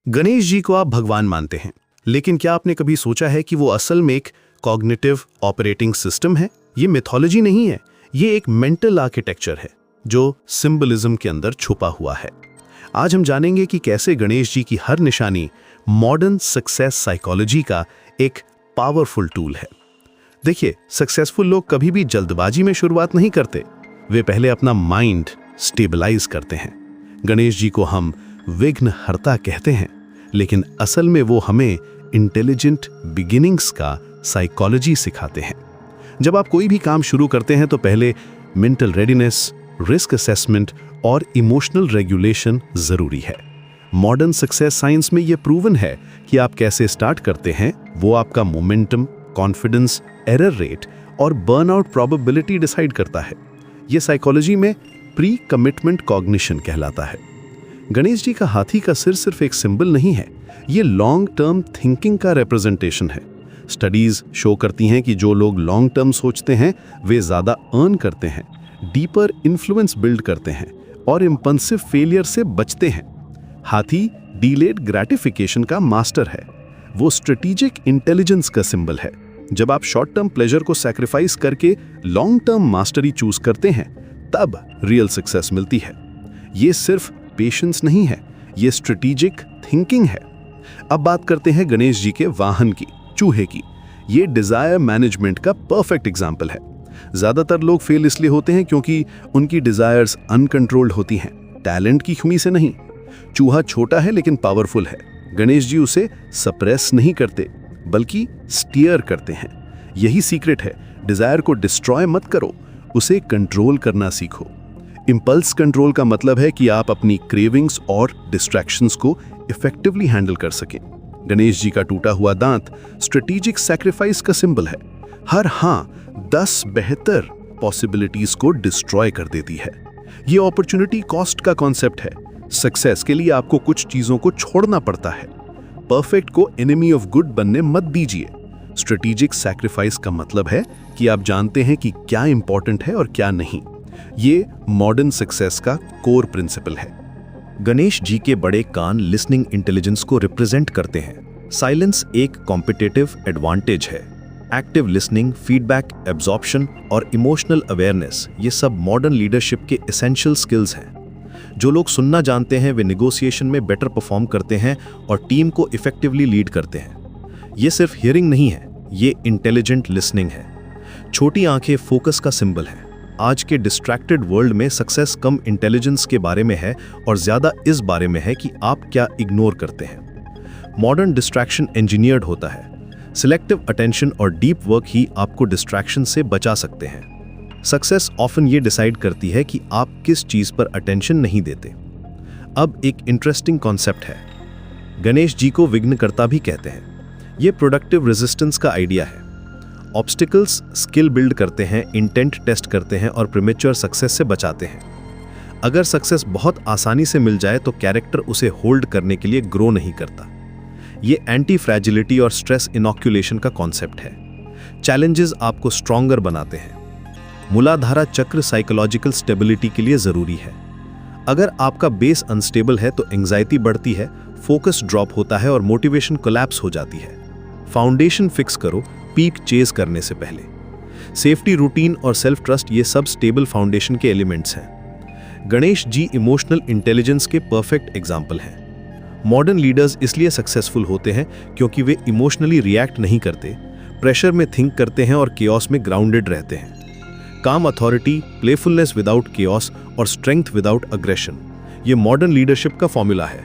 गणेश जी को आप भगवान मानते हैं, लेकिन क्या आपने कभी सोचा है कि वो असल में एक कॉग्निटिव ऑपरेटिंग सिस्टम है? ये मिथोलॉजी नहीं है, ये एक मेंटल आर्किटेक्चर है जो सिंबलिज्म के अंदर छुपा हुआ है। आज हम जानेंगे कि कैसे गणेश जी की हर निशानी मॉडर्न सक्सेस साइकोलॉजी का एक पावरफुल टूल है। देखिए, सक्सेसफुल लोग कभी भी जल्दबाजी में शुरुआत नहीं करते, वे पहले अपना माइंड स्टेबलाइज करते हैं। गणेश जी को हम विघ्नहर्ता कहते हैं, लेकिन असल में वो हमें इंटेलिजेंट बिगिनिंग्स का साइकोलॉजी सिखाते हैं। जब आप कोई भी काम शुरू करते हैं तो पहले मेंटल रेडीनेस, रिस्क असेसमेंट और इमोशनल रेगुलेशन जरूरी है। मॉडर्न सक्सेस साइंस में यह प्रूवन है कि आप कैसे स्टार्ट करते हैं वो आपका मोमेंटम, कॉन्फिडेंस, एरर रेट और बर्नआउट प्रोबेबिलिटी डिसाइड करता है। यह साइकोलॉजी में प्री कमिटमेंट कॉग्निशन कहलाता है। गणेश जी का हाथी का सिर सिर्फ एक सिंबल नहीं है, ये लॉन्ग टर्म थिंकिंग का रिप्रेजेंटेशन है। स्टडीज शो करती हैं कि जो लोग लॉन्ग टर्म सोचते हैं वे ज्यादा अर्न करते हैं, डीपर इन्फ्लुएंस बिल्ड करते हैं और इंपल्सिव फेलियर से बचते हैं। हाथी डिलेड ग्रेटिफिकेशन का मास्टर है, वो स्ट्रेटेजिक इंटेलिजेंस का सिंबल है। जब आप शॉर्ट टर्म प्लेजर को सैक्रिफाइस करके लॉन्ग टर्म मास्टरी चूज करते हैं तब रियल सक्सेस मिलती है। ये सिर्फ पेशेंस नहीं है, ये स्ट्रेटेजिक थिंकिंग है। अब बात करते हैं गणेश जी के वाहन की, चूहे की। ये डिजायर मैनेजमेंट का परफेक्ट एग्जाम्पल है। ज्यादातर लोग फेल इसलिए होते हैं क्योंकि उनकी डिजायर्स अनकंट्रोल्ड होती हैं, टैलेंट की कमी से नहीं। चूहा छोटा है लेकिन पावरफुल है। गणेश जी उसे सप्रेस नहीं करते बल्कि स्टीयर करते हैं। यही सीक्रेट है, डिजायर को डिस्ट्रॉय मत करो, उसे कंट्रोल करना सीखो। इंपल्स कंट्रोल का मतलब है कि आप अपनी क्रेविंग्स और डिस्ट्रैक्शंस को इफेक्टिवली हैंडल कर सकें। गणेश जी का टूटा हुआ दांत स्ट्रेटेजिक सैक्रिफाइस का सिंबल है। हर हाँ 10 बेहतर पॉसिबिलिटीज को डिस्ट्रॉय कर देती है। ये अपॉर्चुनिटी कॉस्ट का कॉन्सेप्ट है। सक्सेस के लिए आपको कुछ चीजों को छोड़ना पड़ता है। परफेक्ट को एनिमी ऑफ गुड बनने मत दीजिए। स्ट्रेटेजिक सैक्रिफाइस का मतलब है कि आप जानते हैं कि क्या इंपॉर्टेंट है और क्या नहीं। ये मॉडर्न सक्सेस का कोर प्रिंसिपल है। गणेश जी के बड़े कान लिसनिंग इंटेलिजेंस को रिप्रेजेंट करते हैं। साइलेंस एक कॉम्पिटिटिव एडवांटेज है। एक्टिव लिसनिंग, फीडबैक एब्जॉर्प्शन और इमोशनल अवेयरनेस, ये सब मॉडर्न लीडरशिप के एसेंशियल स्किल्स हैं। जो लोग सुनना जानते हैं वे निगोशिएशन में बेटर परफॉर्म करते हैं और टीम को इफेक्टिवली लीड करते हैं। ये सिर्फ हियरिंग नहीं है, ये इंटेलिजेंट लिसनिंग है। छोटी आंखें फोकस का सिंबल है। आज के डिस्ट्रैक्टेड वर्ल्ड में सक्सेस कम इंटेलिजेंस के बारे में है और ज्यादा इस बारे में है कि आप क्या इग्नोर करते हैं। मॉडर्न डिस्ट्रैक्शन इंजीनियर्ड होता है। सिलेक्टिव अटेंशन और डीप वर्क ही आपको डिस्ट्रैक्शन से बचा सकते हैं। सक्सेस ऑफन ये डिसाइड करती है कि आप किस चीज पर अटेंशन नहीं देते। अब एक इंटरेस्टिंग कॉन्सेप्ट है, गणेश जी को विघ्नकर्ता भी कहते हैं। यह प्रोडक्टिव रेजिस्टेंस का आइडिया है। ऑब्स्टिकल्स स्किल बिल्ड करते हैं, इंटेंट टेस्ट करते हैं और प्रीमेच्योर सक्सेस से बचाते हैं। अगर सक्सेस बहुत आसानी से मिल जाए तो कैरेक्टर उसे होल्ड करने के लिए ग्रो नहीं करता। ये एंटी फ्रैजिलिटी और स्ट्रेस इनॉक्यूलेशन का कॉन्सेप्ट है। चैलेंजेस आपको स्ट्रॉन्गर बनाते हैं। मूलाधारा चक्र साइकोलॉजिकल स्टेबिलिटी के लिए जरूरी है। अगर आपका बेस अनस्टेबल है तो एंजाइटी बढ़ती है, फोकस ड्रॉप होता है और मोटिवेशन कोलैप्स हो जाती है। फाउंडेशन फिक्स करो पीक चेज करने से पहले। सेफ्टी रूटीन और सेल्फ ट्रस्ट, ये सब स्टेबल फाउंडेशन के एलिमेंट्स हैं। गणेश जी इमोशनल इंटेलिजेंस के परफेक्ट एग्जाम्पल हैं। मॉडर्न लीडर्स इसलिए सक्सेसफुल होते हैं क्योंकि वे इमोशनली रिएक्ट नहीं करते, प्रेशर में थिंक करते हैं और केओस में ग्राउंडेड रहते हैं। काम अथॉरिटी, प्लेफुलनेस विदाउट केओस और स्ट्रेंथ विदाउट अग्रेशन, ये मॉडर्न लीडरशिप का फॉर्मूला है।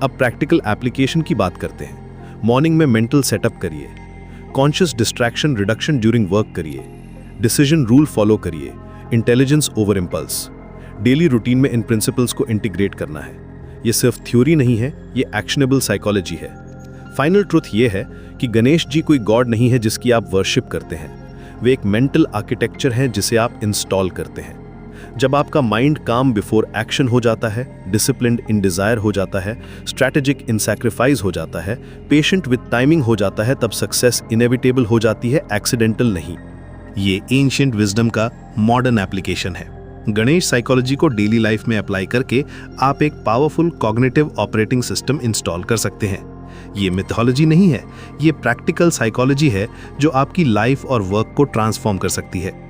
अब प्रैक्टिकल एप्लीकेशन की बात करते हैं। मॉर्निंग में मेंटल सेटअप करिए, conscious distraction reduction during work करिए, डिसीजन रूल फॉलो करिए, intelligence over impulse. Daily routine में इन प्रिंसिपल्स को इंटीग्रेट करना है। ये सिर्फ थ्योरी नहीं है, ये एक्शनेबल साइकोलॉजी है। फाइनल ट्रुथ ये है कि गणेश जी कोई गॉड नहीं है जिसकी आप वर्शिप करते हैं। वे एक मेंटल आर्किटेक्चर हैं जिसे आप इंस्टॉल करते हैं। जब आपका माइंड काम बिफोर एक्शन हो जाता है, डिसिप्लिन्ड इन डिजायर हो जाता है, स्ट्रैटेजिक इन सैक्रिफाइस हो जाता है, पेशेंट विद टाइमिंग हो जाता है, तब सक्सेस इनेविटेबल हो जाती है, एक्सीडेंटल नहीं। ये एंशिएंट विजडम का मॉडर्न एप्लीकेशन है। गणेश साइकोलॉजी को डेली लाइफ में अप्लाई करके आप एक powerful cognitive operating system install कर सकते हैं। ये मिथोलॉजी नहीं है, ये प्रैक्टिकल साइकोलॉजी है जो आपकी लाइफ और वर्क को ट्रांसफॉर्म कर सकती है।